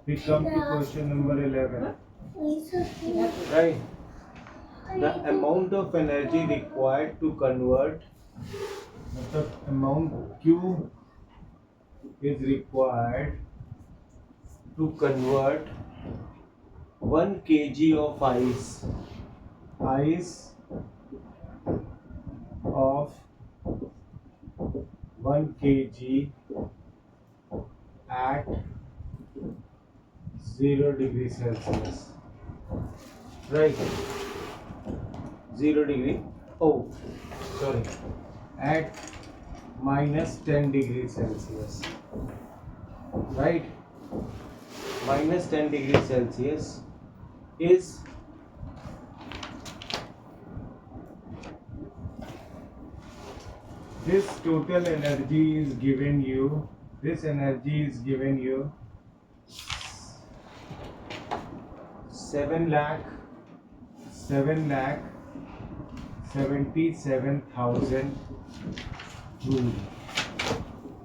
We come to question number 11. Right. The amount of energy required to convert, the amount Q is required to convert 1 kg of ice of 1 kg at 0 degree Celsius. Right. 0 degree. Oh, sorry. At minus 10 degrees Celsius. Right. Minus 10 degrees Celsius is this total energy is given you. This energy is given you 7 lakh 77,000 joule.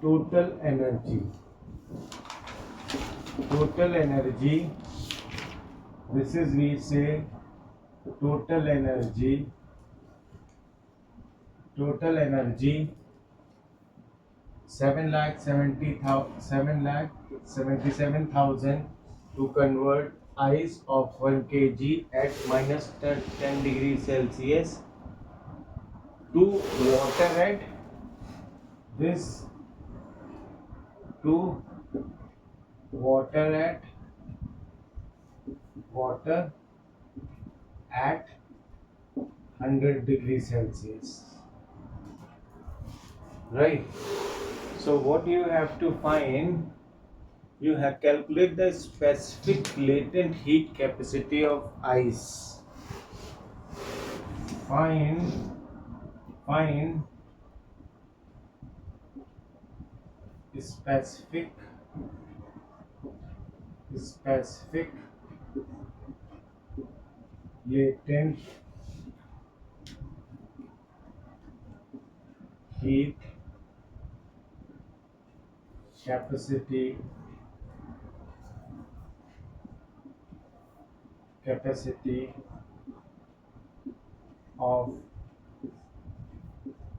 Total energy. This is, we say, total energy 7,77,000 to convert ice of 1 kg at minus 10 degrees Celsius to water at this to water at 100 degrees Celsius. Right. So what you have to find, you have calculate the specific latent heat capacity of ice. Find specific latent heat capacity of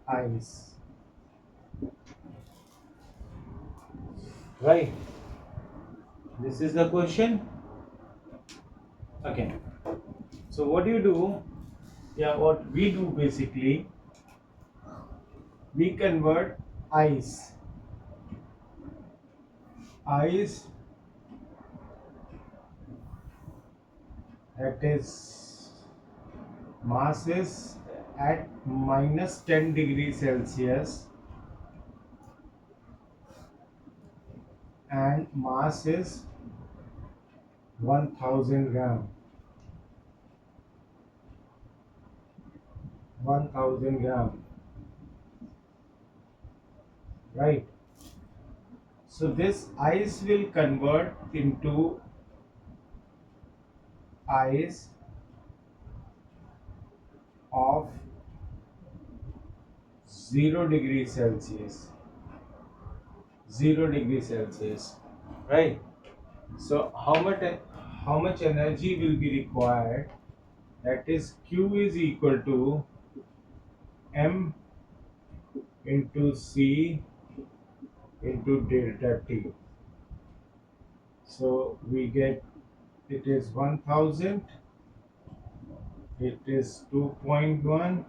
ice. Right. This is the question. Okay. So what do you do? Yeah, what we do basically, we convert ice that is mass is at minus 10 degrees Celsius and mass is 1000 gram. 1000 gram. Right. So this ice will convert into ice of 0 degrees Celsius. 0 degrees Celsius. Right. So how much energy will be required? That is, Q is equal to M into C into delta T. So we get, it is 1000, it is 2.1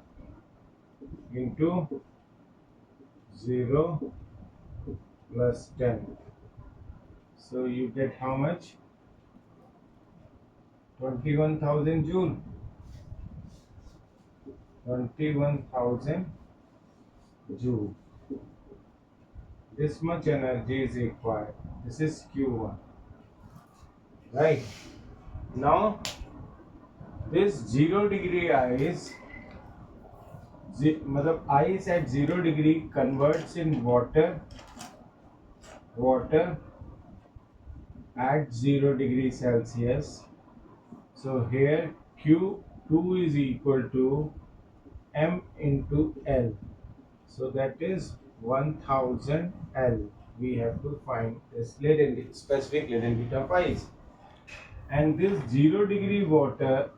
into 0 plus 10. So you get how much? 21,000 joule. 21,000 joule. This much energy is required. This is Q1. Right. Now this 0 degree ice, ice at 0 degree converts in water at 0 degree Celsius. So here Q2 is equal to M into L. So that is 1000 L. we have to find this latent specific latent heat of ice. And this 0 degree water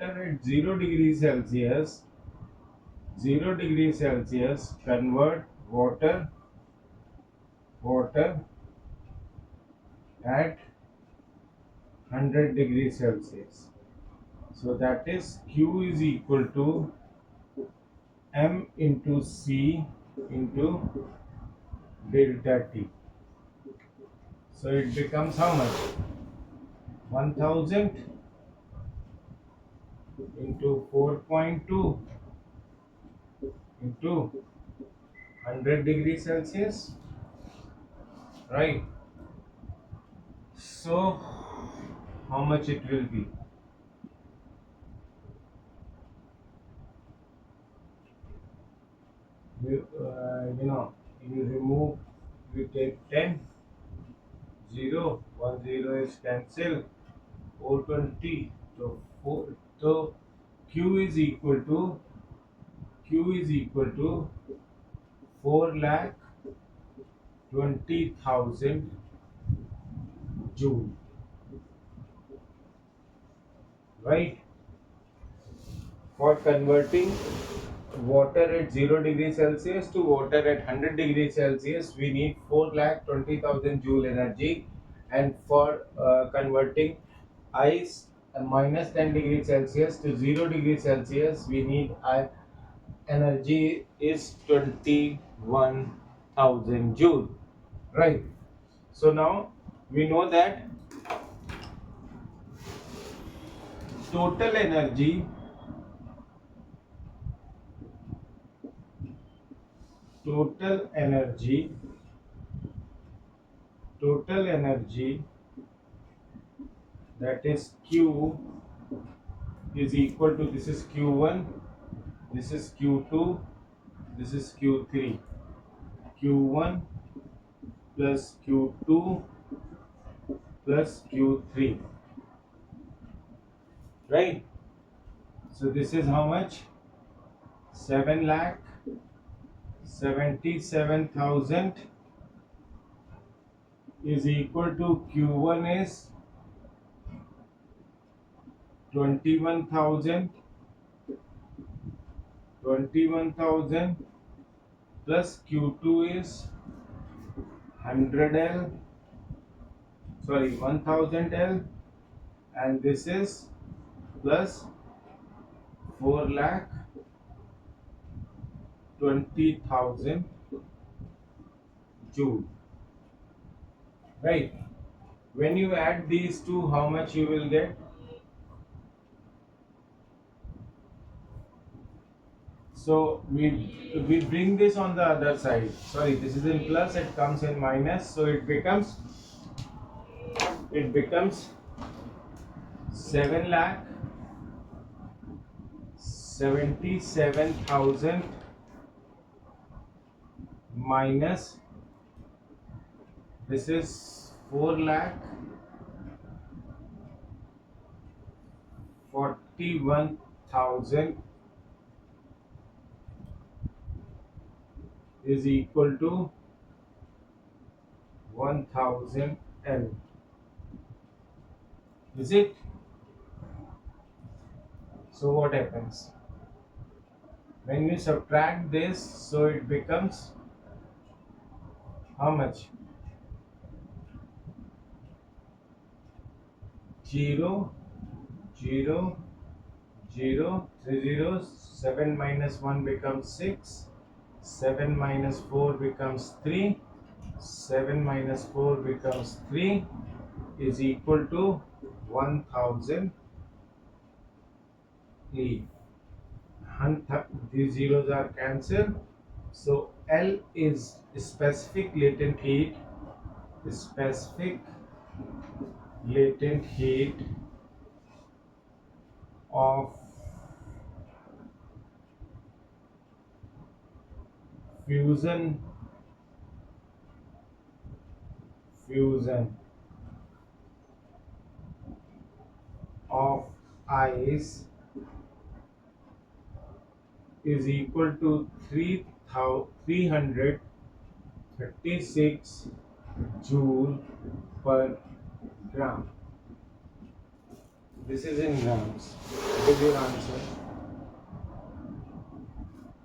at 0 degree Celsius, 0 degree Celsius convert water at 100 degrees Celsius. So that is Q is equal to M into C into delta T. So it becomes how much? 1000 into 4.2 into 100 degrees Celsius, right? So how much it will be? You remove, you take 10, 0, 1 0 is cancelled, 420. So, so Q is equal to Q is equal to 4,20,000 joule, right? For converting water at 0 degree Celsius to water at 100 degree Celsius, we need 4,20,000 joule energy, and for converting ice minus 10 degree Celsius to 0 degree Celsius, we need energy is 21,000 joule, right? So now we know that total energy total energy total energy, that is Q, is equal to, this is Q1, this is Q2, this is Q3. Q1 plus Q2 plus Q3, right? So this is how much? 7,77,000 is equal to Q1 is 21,000 plus Q2 is 100L, sorry, 1000L, and this is plus 4,20,000 joule, right? When you add these two, how much you will get? So we bring this on the other side. Sorry, this is in plus, it comes in minus, so it becomes 7,77,000 minus, this is 4,41,000 is equal to 1000 L. Is it? So what happens? When you subtract this, so it becomes how much? 0, 0, 0, 3 zeros, 7 minus 1 becomes 6, 7 minus 4 becomes 3, 7 minus 4 becomes 3 is equal to 1000 E. These zeros are cancelled. So L is specific latent heat, specific latent heat of fusion of ice is equal to 300 36 joule per gram. This is in grams. What is your answer?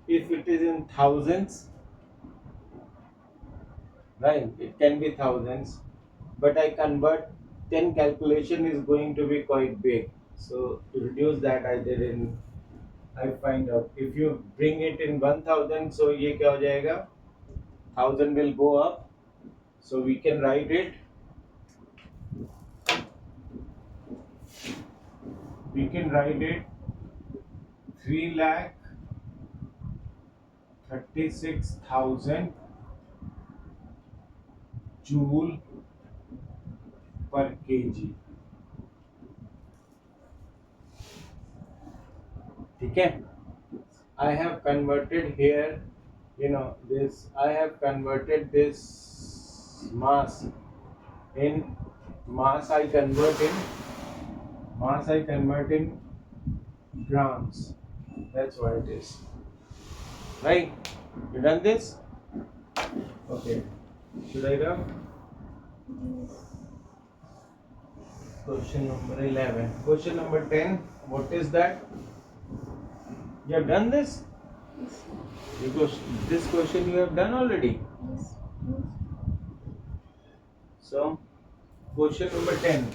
If it is in thousands, right, it can be thousands, but I convert 10 calculation is going to be quite big. So to reduce that, I find out. If you bring it in 1000, so ये क्या हो जाएगा? 1000 will go up. So we can write it. We can write it 3,36,000 joule per kg. ठीक है? I have converted here, this. I have converted this mass in mass. I convert in grams. That's why it is. Right? You done this? Okay. Should I rub? Question number 11. Question number 10. What is that? You have done this? Yes. Because this question you have done already. Yes. So, question number 10.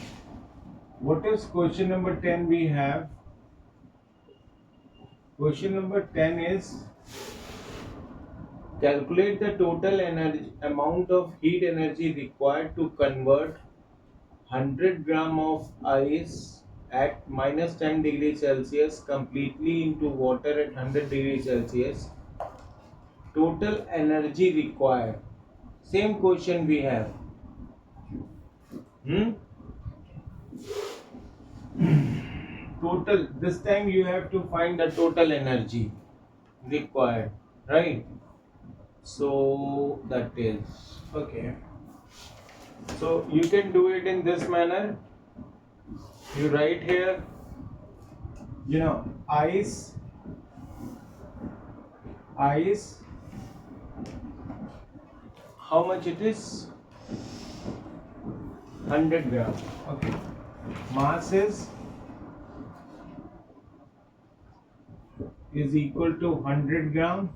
What is question number 10 we have? Question number 10 is calculate the total energy amount of heat energy required to convert 100 gram of ice at minus 10 degrees Celsius completely into water at 100 degrees Celsius. Total energy required. Same question we have. Total. This time you have to find the total energy required, right? So that is okay. So you can do it in this manner. You write here, ice, how much it is? 100 gram. Okay. Mass is equal to 100 gram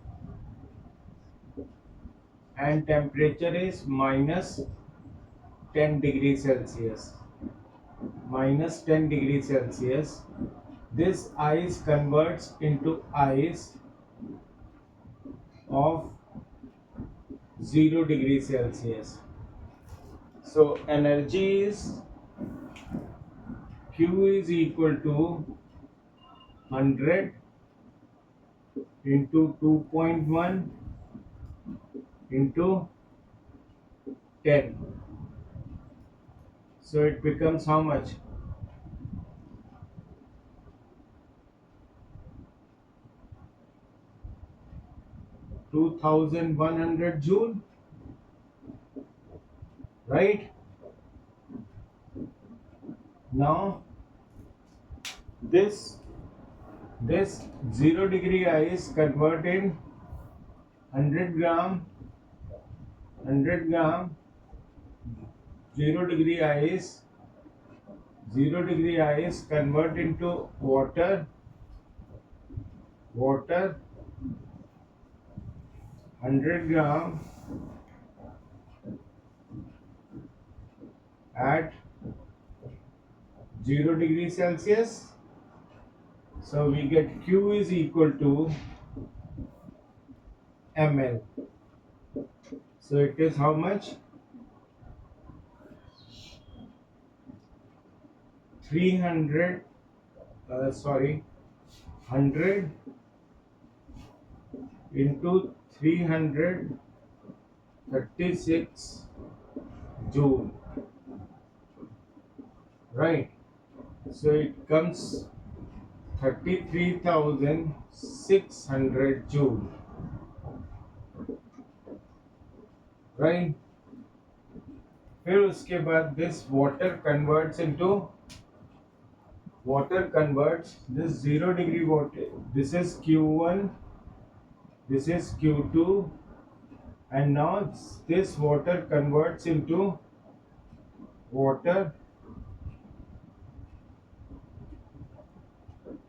and temperature is minus 10 degrees Celsius. Minus 10 degrees Celsius. This ice converts into ice of 0 degrees Celsius. So energy is Q is equal to 100 into 2.1 into 10. So it becomes how much? 2100 joule, right? Now this 0 degree ice convert in 100 gram 0 degree ice convert into water 100 gram at 0 degree Celsius. So we get Q is equal to ml. So it is how much? 100 into 336 joule, right? So it comes 33,600 joule, right? फिर उसके बाद this water converts this 0 degree water. This is Q1, this is Q2, and now this water converts into water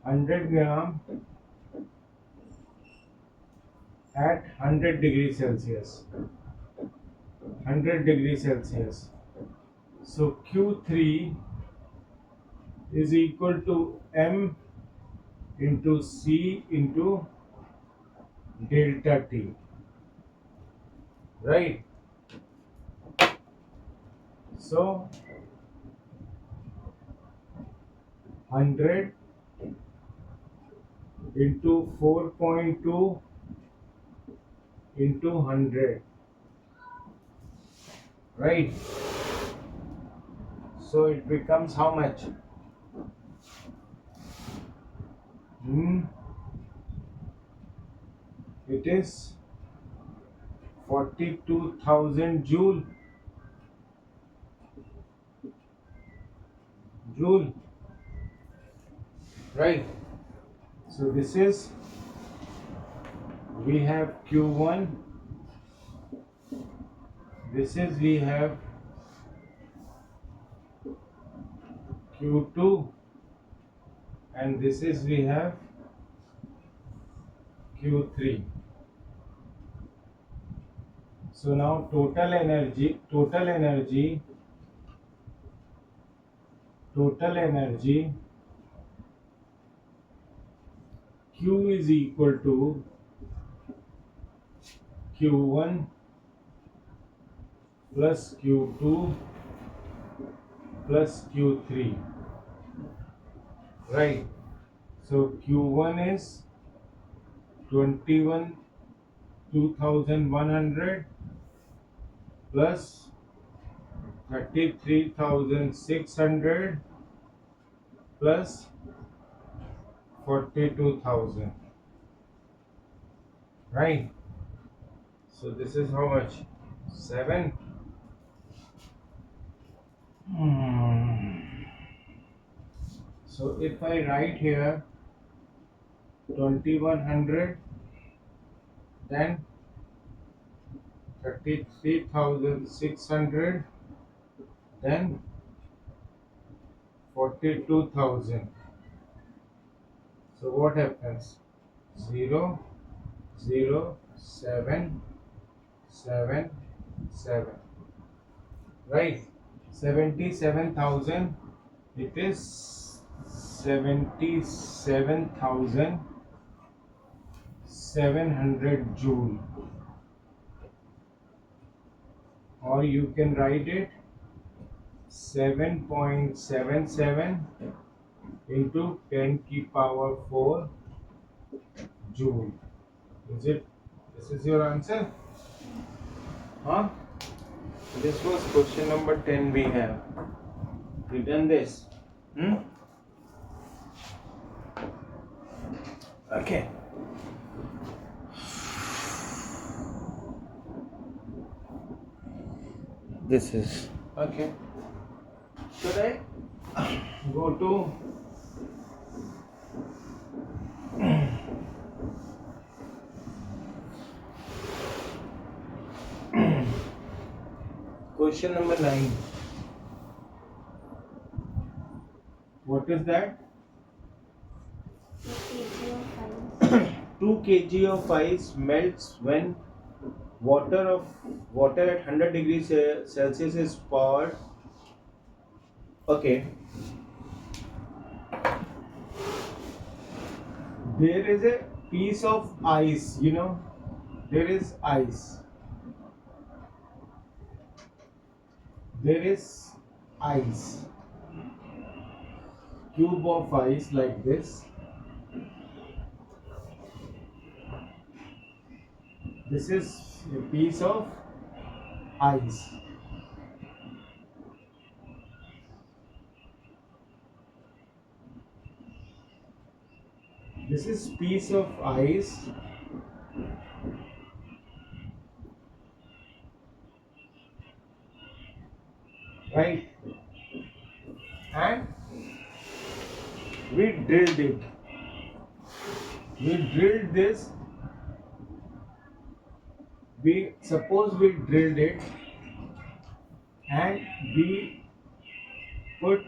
100 gram at 100 degrees Celsius. 100 degrees Celsius. So Q3 is equal to M into C into delta T. Right? So 100 into 4.2 into 100. Right? So it becomes how much? It is 42,000 joule. Joule. Right? So this is, we have Q1, this is we have Q2, and this is we have Q3. So now total energy Q is equal to Q1 plus Q2 plus Q3. Right? So Q1 is 2,100 plus 33,600 plus 42,000. Right? So this is how much? 7. So if I write here 2,100, then 33,600, then 42,000. So what happens? 0, 0, 7, 7, 7. Right? 77,000. It is 77,700 joule. Or you can write it 7.77 into 10 की power 4 joule. Is it? This is your answer? Huh? This was question number 10 we have. You done this? Okay. This is okay. Should I go to question number 9? What is that? 2 kg of ice melts when water at 100 degrees Celsius is poured. Okay. There is a piece of ice, there is ice. There is ice. Cube of ice like this. This is a piece of ice. This is piece of ice. Right? And we drilled it. We drilled this We suppose we drilled it and we put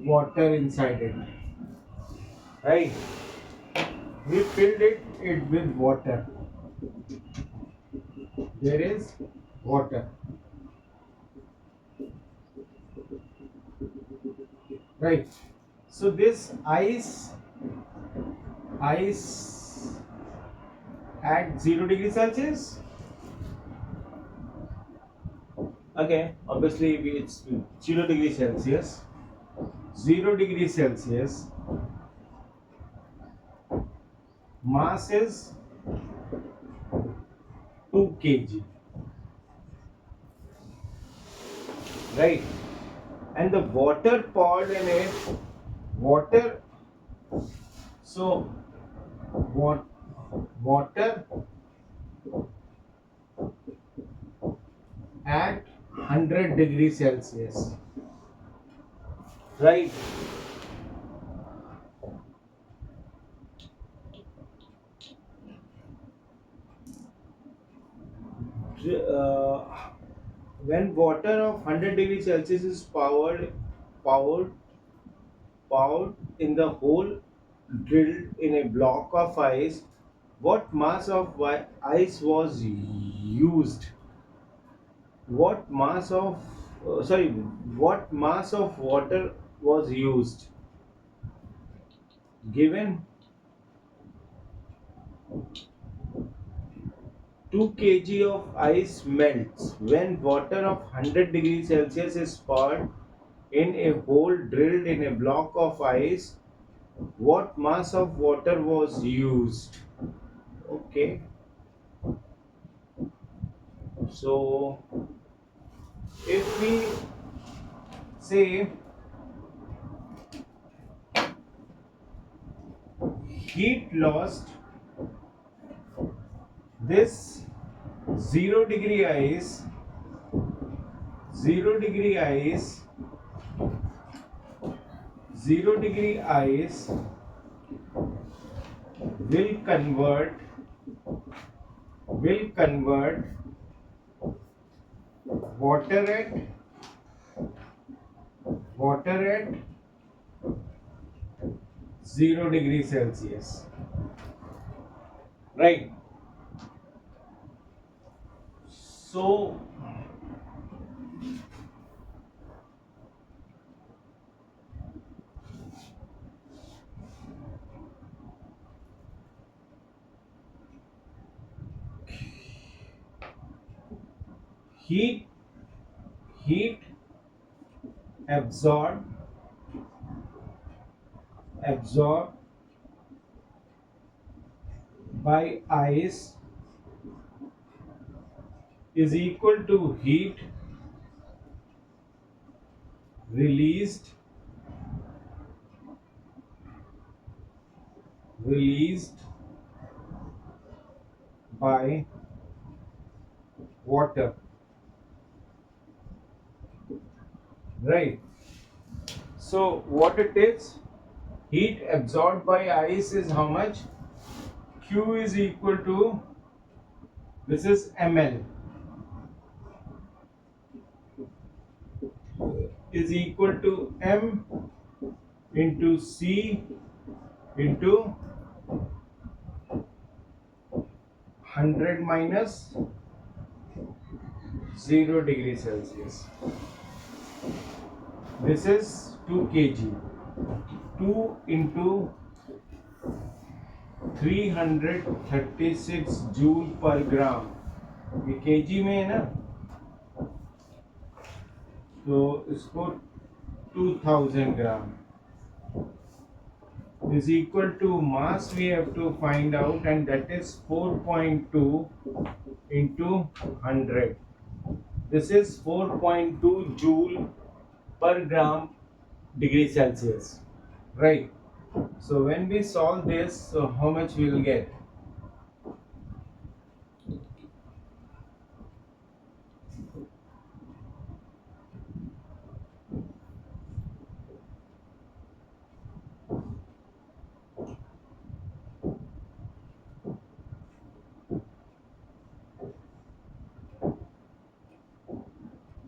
water inside it, right? We filled it with water. There is water, right? So this ice at 0 degrees Celsius. Okay, obviously it's 0 degrees Celsius. 0 degrees Celsius. Mass is 2 kg, right? And the water poured in it, water. So what? Water at 100 degrees Celsius, right? Uh, when water of 100 degrees Celsius is powered, poured in the hole drilled in a block of ice, what mass of ice was used? What mass of what mass of water was used? Given 2 kg of ice melts when water of 100 degrees Celsius is poured in a hole drilled in a block of ice. What mass of water was used? Okay, so if we say heat lost, this 0 degree ice, 0 degree ice, 0 degree ice will convert water at water at 0 degrees Celsius, right? So heat heat absorbed by ice is equal to heat released released by water, right? So what it is, heat absorbed by ice is how much? Q is equal to, this is ml, is equal to m into c into 100 minus 0 degrees Celsius. This is 2 kg. 2 into 336 joule पर ग्राम, ये KG में है ना, तो इसको 2000 ग्राम is equal to mass we have to find out, and that is 4.2 into 100. This is 4.2 joule per gram degree Celsius, right? So when we solve this, so how much we will get?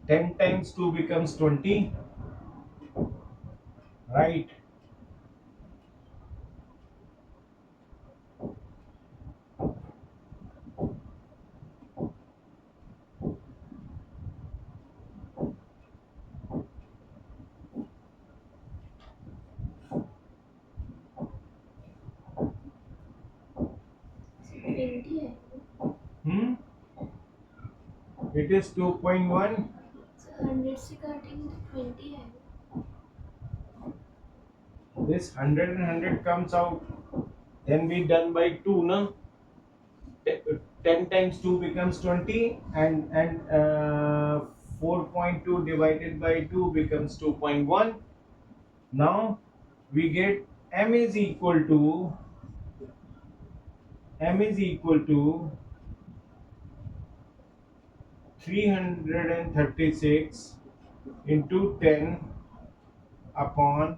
10 times 2 becomes 20, right? Hmm? It is 2.1. This 100 and 100 comes out. Then we done by 2, no? 10 times 2 becomes 20, and 4.2 divided by 2 becomes 2.1. Now we get m is equal to 336 into 10 upon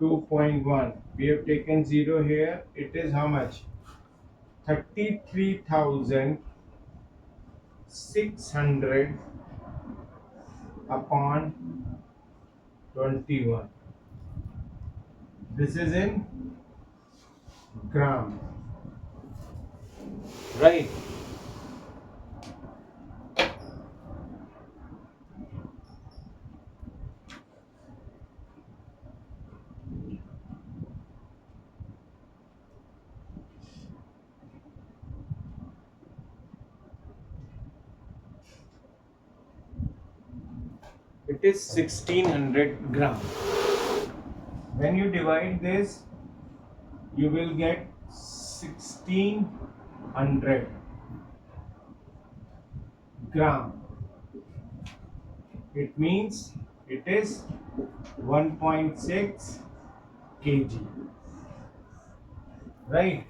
2.1. We have taken 0 here. It is how much? 33,600 upon 21. This is in gram, right? It is 1600 gram. When you divide this, you will get 1600 gram. It means it is 1.6 kg, right?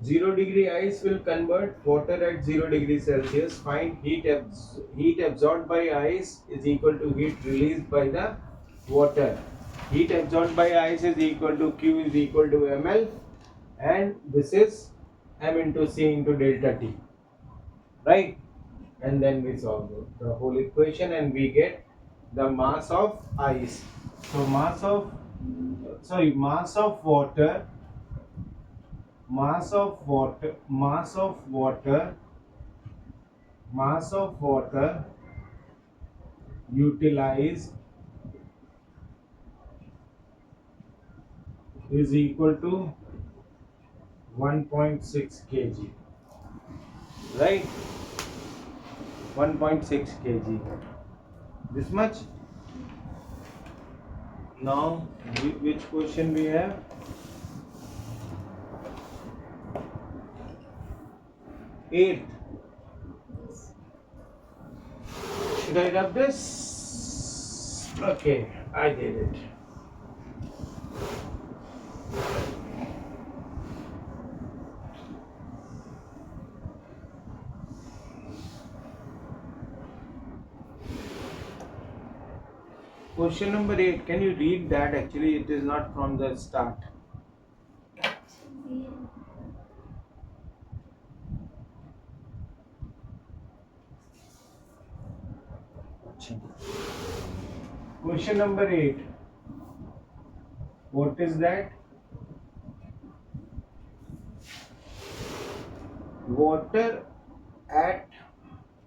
Zero degree ice will convert water at 0 degree Celsius. Find heat absorbed by ice is equal to heat released by the water. Heat absorbed by ice is equal to Q is equal to ml, and this is m into C into delta T, right? And then we solve the whole equation and we get the mass of ice. So mass of water, mass of water, mass of water, mass of water utilized is equal to 1.6 kg, right? 1.6 kg. This much. Now, which question we have? Eighth. Should I rub this? Okay, I did it. Question number 8. Can you read that? Actually, it is not from the start. Question number 8. What is that? Water at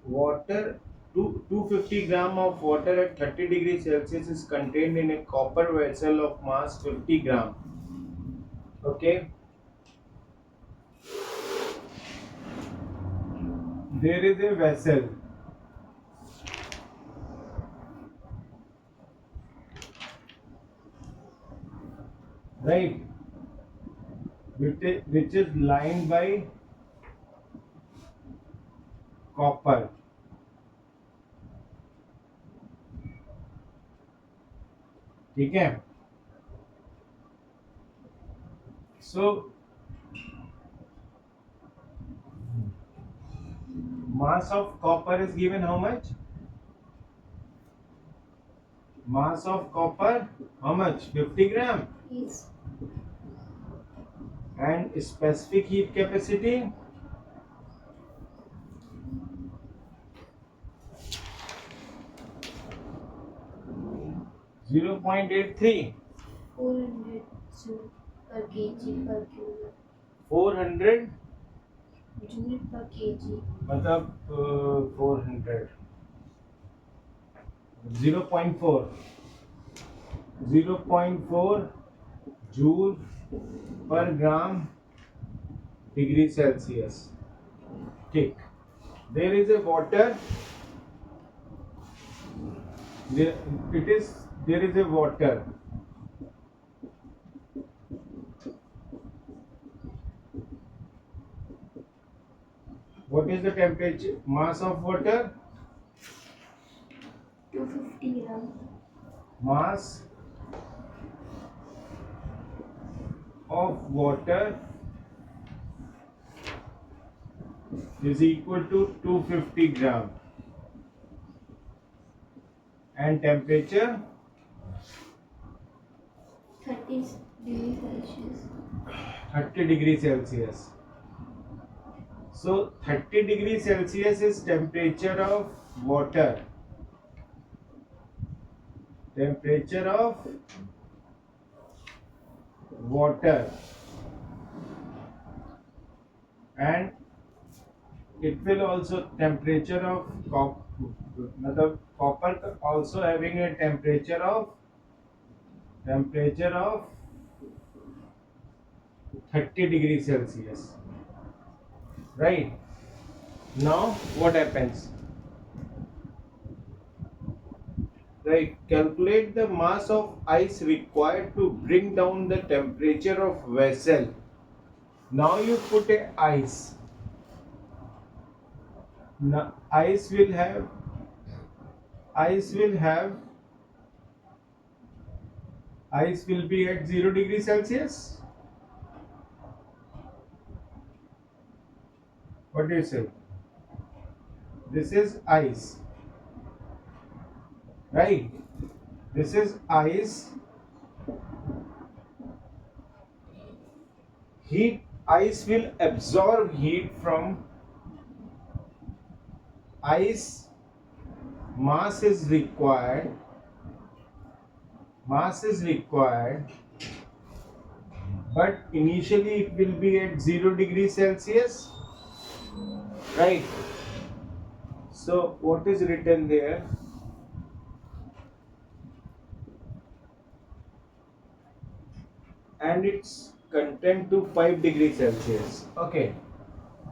250 gram of water at 30 degrees Celsius is contained in a copper vessel of mass 50 gram. Okay. There is a vessel. Right. Which is lined by copper. ठीक है? So mass of copper is given how much? Mass of copper how much? 50 gram. Yes. and specific heat capacity 0.83. 400 joule per kg per kilo. 400 Joule per kg. मतलब 400 0.4 0.4 joule per gram degree Celsius. Okay. There is a water. There, there is a water. What is the temperature mass of water? 250 gram. Mass of water is equal to 250 gram, and temperature 30 degrees Celsius. 30 degrees Celsius. So 30 degrees Celsius is temperature of water. Temperature of water, and it will also temperature of copper also having a temperature of 30 degrees Celsius. Right. Now what happens? Right. Calculate the mass of ice required to bring down the temperature of vessel. Now you put a ice. Now ice will have ice will be at 0 degrees Celsius. What do you say? This is ice, right? This is ice. Heat. Ice will absorb heat from ice. Mass is required. Mass is required, but initially it will be at 0 degrees Celsius, right? So what is written there? And its content to 5 degrees Celsius. Okay.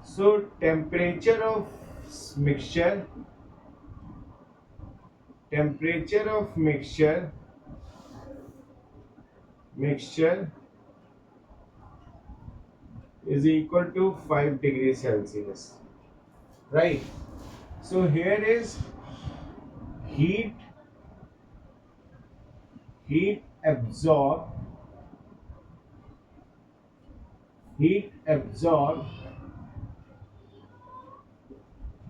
So mixture temperature of mixture is equal to 5 degrees Celsius, right? So here is heat heat absorbed heat absorbed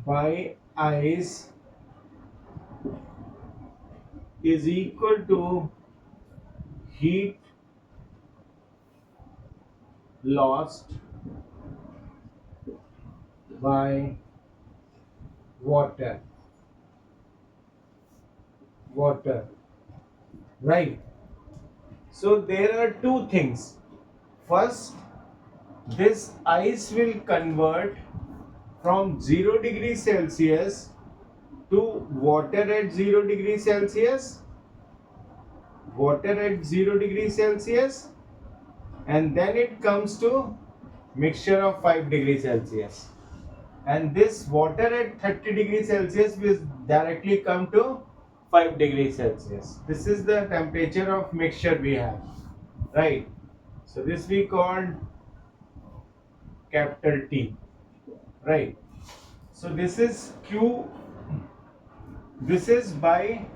by ice is equal to heat lost by water, right? So there are two things. First, this ice will convert from 0 degrees Celsius to water at 0 degrees Celsius, and then it comes to mixture of 5 degrees Celsius. And this water at 30 degrees Celsius will directly come to 5 degrees Celsius. This is the temperature of mixture we have, right? So this we called capital T, right? So this is Q. This is by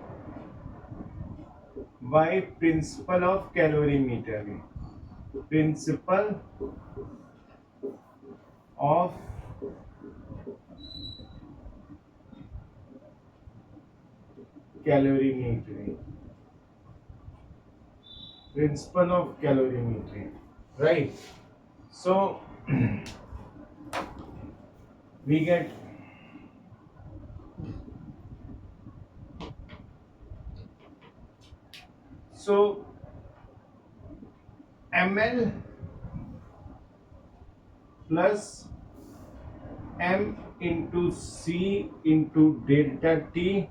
principle of calorimetry. Principle of calorimetry. Principle of calorimetry, right? So we get so ml plus m into c into delta T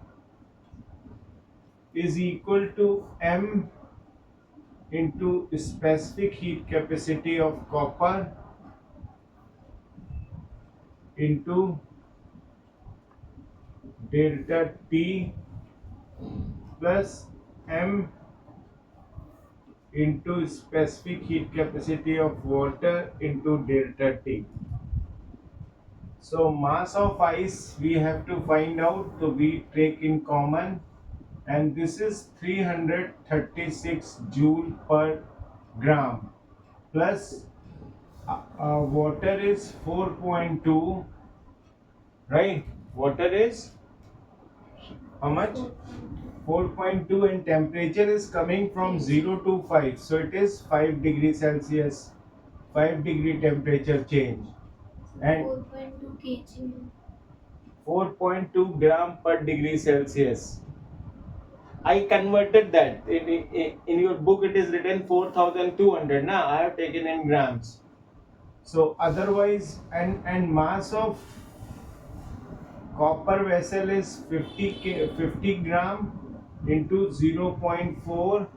is equal to m into specific heat capacity of copper into delta T plus m into specific heat capacity of water into delta T. So mass of ice we have to find out, so we take in common, and this is 336 joule per gram plus water is 4.2, right? Water is how much? 4.2, and temperature is coming from 0 to 5, so it is 5 degrees Celsius, 5 degree temperature change, and 4.2 kg. 4.2 gram per degree Celsius. I converted that. In your book it is written 4200. Now I have taken in grams. So otherwise, and mass of copper vessel is 50 gram into 0.4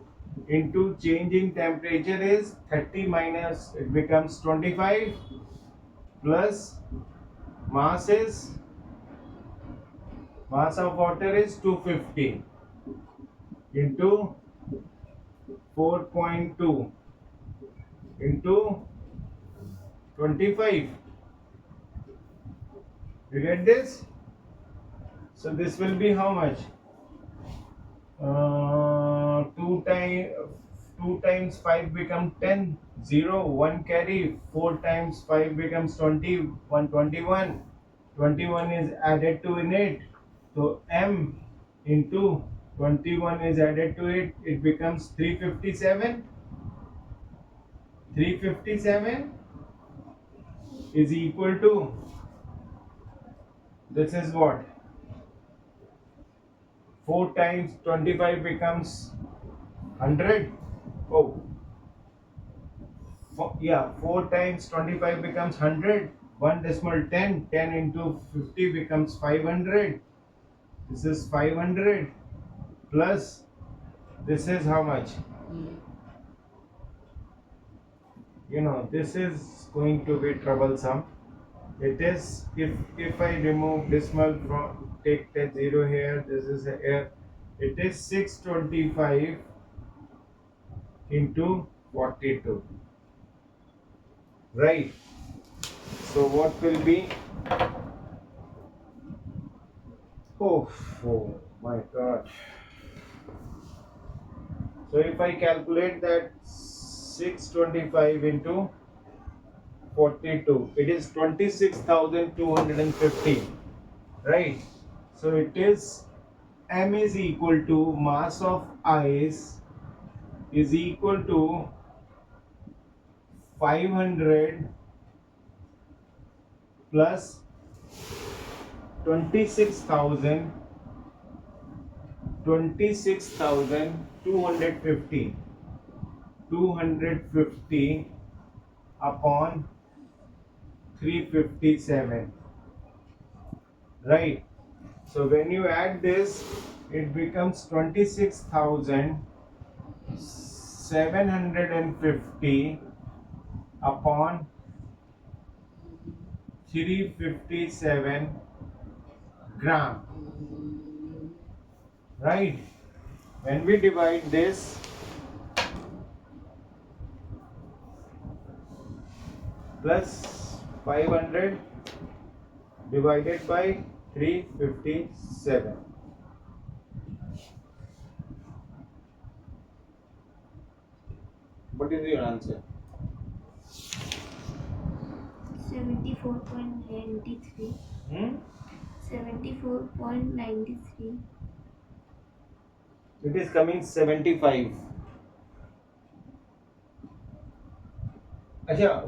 into change in temperature is 30 minus, it becomes 25, plus mass is, mass of water is 250 into 4.2 into 25. You get this? So this will be how much? 2 times 5 become 10, 0, 1 carry, 4 times 5 becomes 20, 121, 21 is added to in it, so m into 21 is added to it, it becomes 357. 357 is equal to, this is what, 4 times 25 becomes 100. Oh, yeah, 4 times 25 becomes 100. 1 decimal 10. 10 into 50 becomes 500. This is 500 plus this is how much? This is going to be troublesome. It is, if I remove decimal from, take the 0 here, this is here, it is 625 into 42, right? So what will be, oh my god. So if I calculate that 625 into 42, it is 26,250, right? So it is, m is equal to mass of ice is equal to 500 plus 26,000, 26,250, 250 upon 357, right? So when you add this, it becomes 26,750 upon 357 gram, right? When we divide this, plus 500 divided by 357, what is your answer? 74.93. Hmm? 74.93. It is coming 75. अच्छा,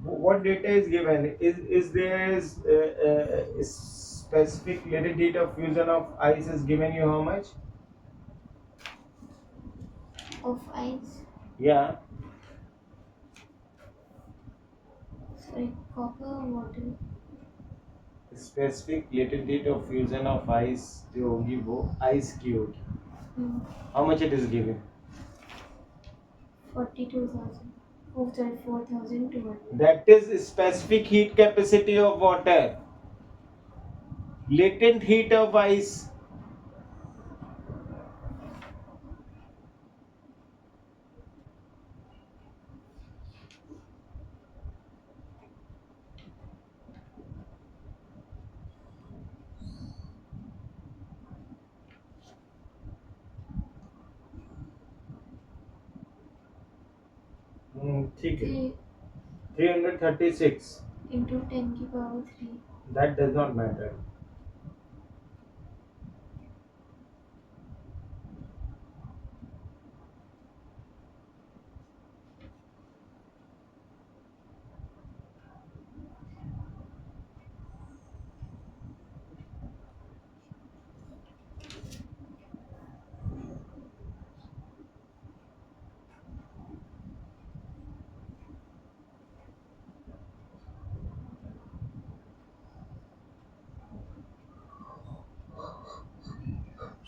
What data is given? Is there a specific latent heat of fusion of ice is given you how much? of ice. Yeah, Sorry, copper water. specific latent heat of fusion of ice जो होगी वो ice cube. Hmm. How much it is given? 42,000. Oh, sorry, 4,200. That is specific heat capacity of water. Latent heat of ice. ठीक है. 3 336. into 10 की power 3. That does not matter.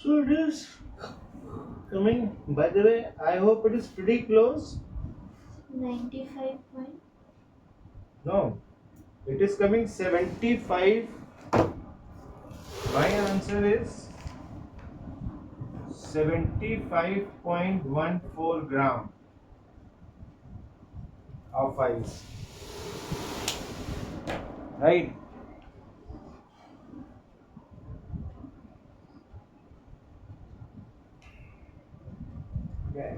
So it is coming. By the way, I hope it is pretty close. 95 point. No, it is coming 75. My answer is 75.14 gram of ice. Right? Yeah.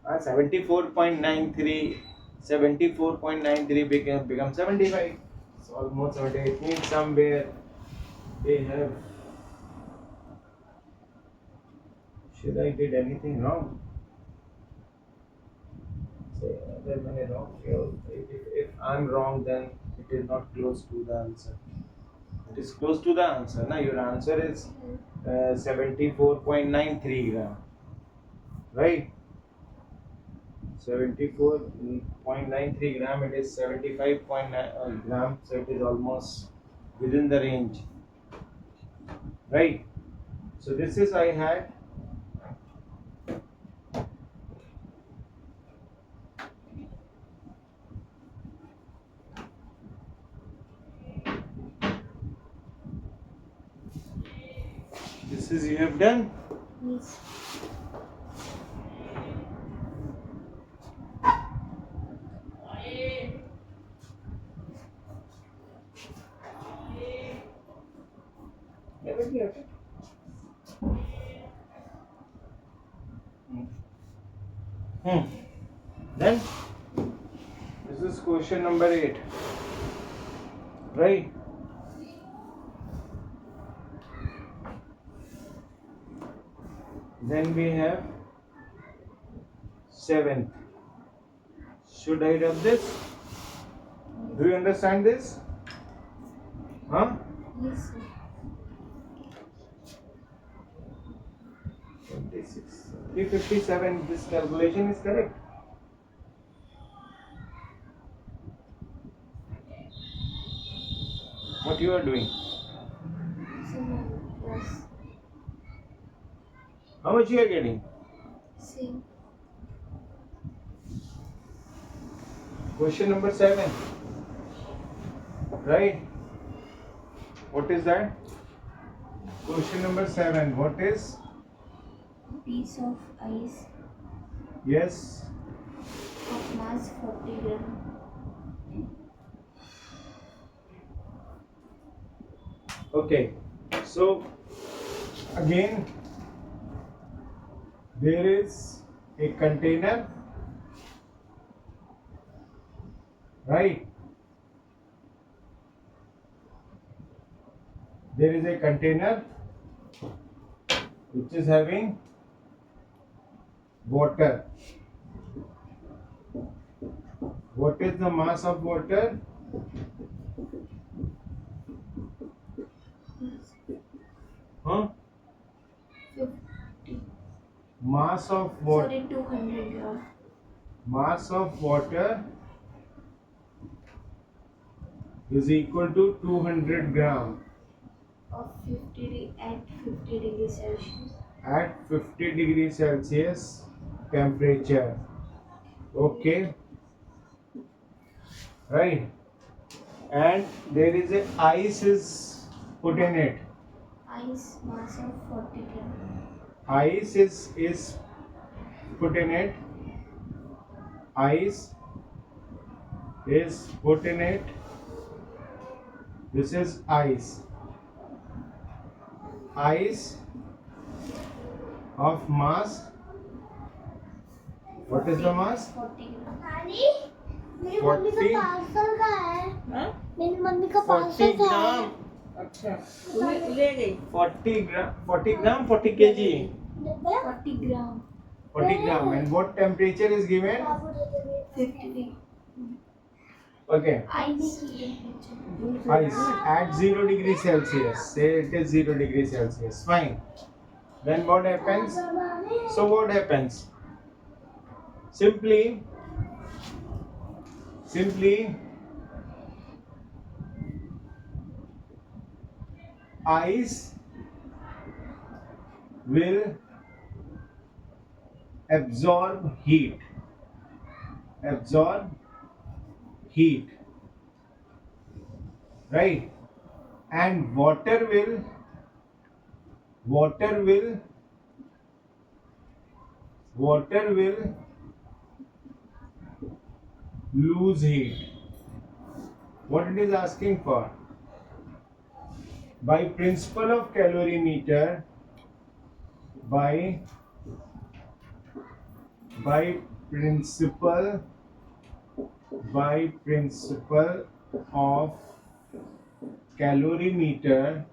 74.93. 74.93 become 75. It's almost 78. It means somewhere they have. Should I did anything wrong? Say other one is wrong. If I'm wrong, then it is not close to the answer. It is close to the answer. Now your answer is 74.93 gram. Right? 74.93 gram. It is 75.9 gram. So it is almost within the range. Right? So this is I had. This is you have done. Yes. Never be okay. Then this is question number 8. Right? Then we have 7th. Should I rub this? Do you understand this? Huh? Yes, sir. 26. 357. This calculation is correct. What you are doing? So my plus. How much you are getting? Same. Question number 7. Right? What is that? Question number 7. What is? Piece of ice Yes. of mass 40 gram. Okay. So again, there is a container, right? There is a container which is having water, What is the mass of water? Huh? 50. Mass of water. Sorry, 200 gram Mass of water is equal to 200 gram of 50 at 50 degrees Celsius. at 50 degrees Celsius temperature. Okay, right? And there is a ice is put in it. Ice mass of 40 gram. Ice is put in it. Ice is put in it. This is ice. Ice of mass. What is the mass? 40 gram. मेरी mummy का 40 parcel का है हाँ? मेरी mummy का 40 parcel का है ग्राम. अच्छा तुम्हें ले गई 40 gram, 40 kg. 40 gram. 40 gram. And what temperature is given? 50. Okay. Ice. Ice at 0 degrees Celsius. Say it is 0 degrees Celsius. Fine. Then what happens? So what happens? Simply ice will absorb heat. Right? And water will lose heat. What it is asking for? By principle of calorimeter, by principle of calorimeter,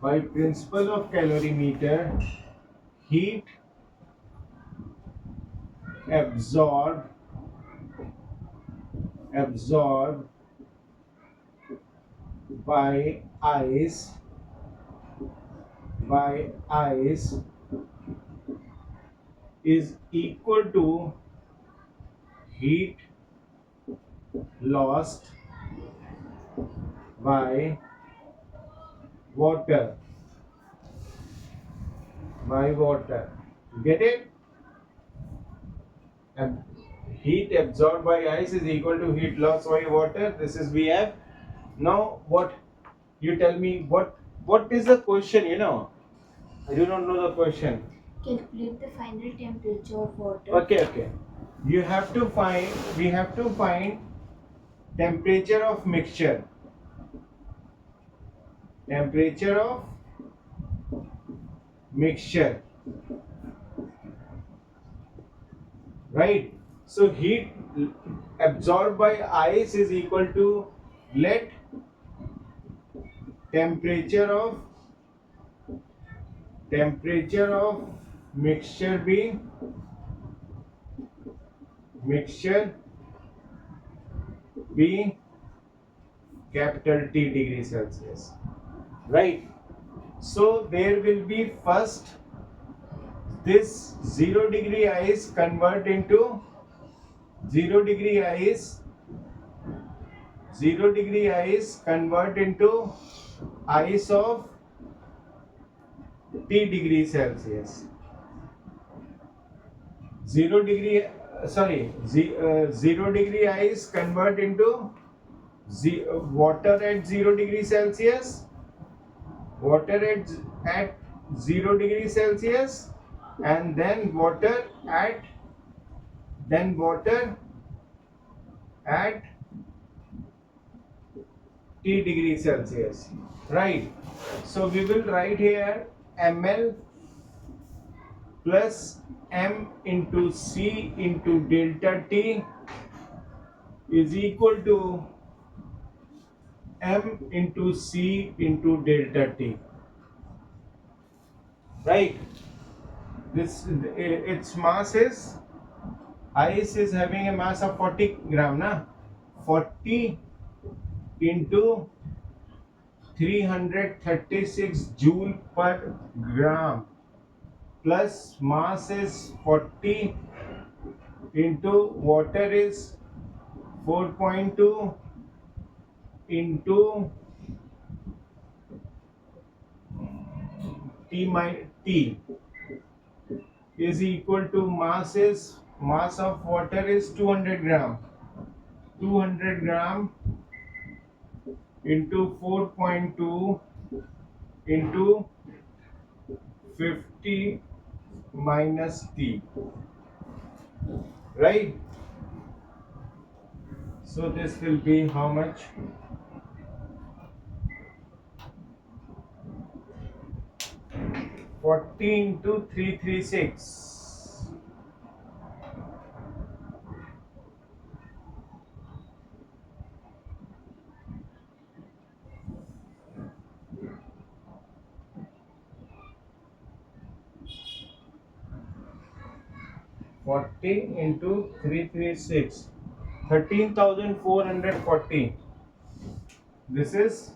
by principle of calorimeter, heat absorbed by ice is equal to heat lost by water. Get it? And heat absorbed by ice is equal to heat lost by water. This is we have. Now what? You tell me what is the question? I do not know the question. Calculate the final temperature of water. Okay. We have to find temperature of mixture. Right? So heat absorbed by ice is equal to, let temperature of mixture be capital T degree Celsius. Right? So there will be first this 0 degree ice convert into 0 degree ice convert into ice of T degree Celsius. 0 degree 0 degree ice convert into water at 0 degree Celsius, at 0 degree Celsius, and then water at T degree Celsius. Right? So we will write here ml plus m into c into delta T is equal to m into c into delta T. right? This its mass is, ice is having a mass of 40 gram, na? 40 into 336 joule per gram, plus mass is 40 into water is 4.2 into T is equal to mass of water is 200 gram. 200 gram into 4.2 into 50 minus T, right? So this will be how much? 40 into 336. 40 into 336. 13,440. This is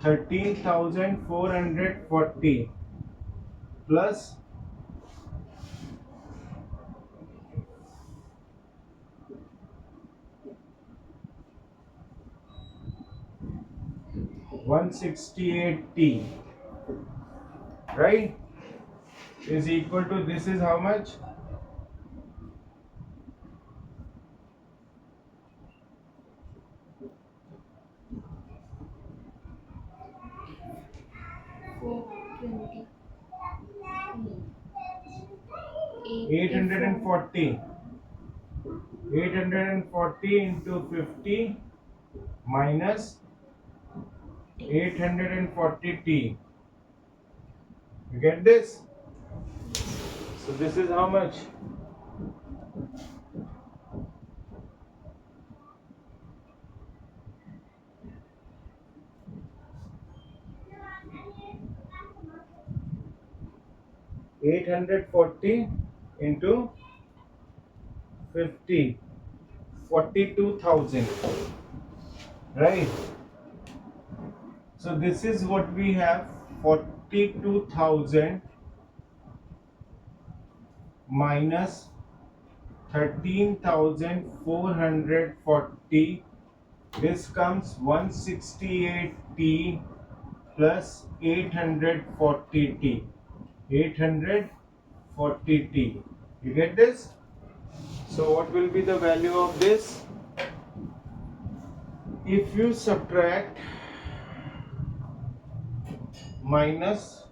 13,440 plus 168T, right? Is equal to, this is how much? 420. 840. 840 into 50 minus 840T. You get this? So this is how much? 840 into 50, 42,000, right? So this is what we have, 42,000 minus 13,440. This comes 168T plus 840T. 840T. You get this? So what will be the value of this? If you subtract minus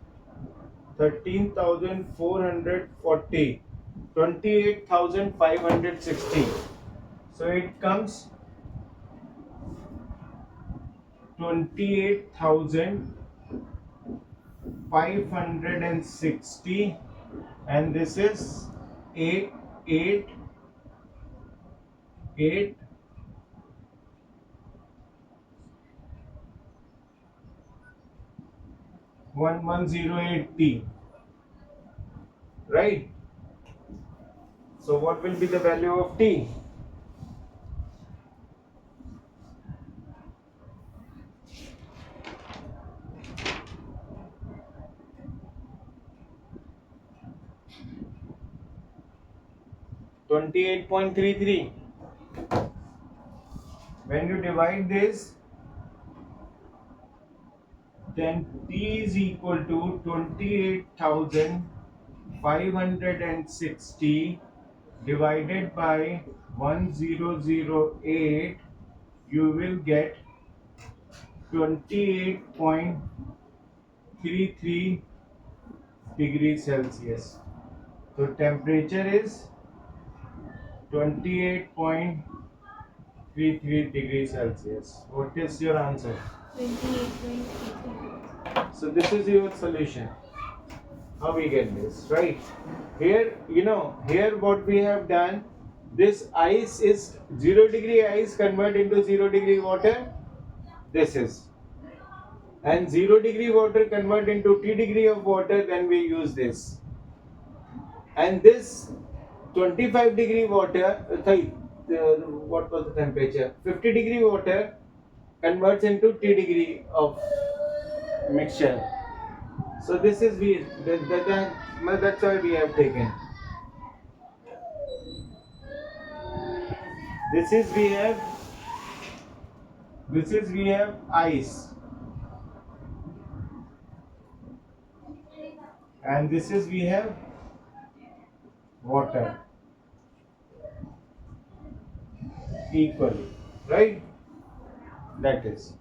13,440, 28,560. So it comes 28,560, and this is 888 1108T, right? So what will be the value of T? 28.33. When you divide this, then T is equal to 28,560 divided by 1008. You will get 28.33 degrees Celsius. So temperature is 28.33 degrees Celsius. What is your answer? 28.33. So this is your solution. How we get this, right? Here, here what we have done, this ice is 0 degree ice convert into 0 degree water. This is, and 0 degree water convert into T degree of water, then we use this. And this 25 degree water, what was the temperature? 50 degree water converts into T degree of mixture. So this is that's why we have taken. This is we have ice, and this is we have water equally, right? That is.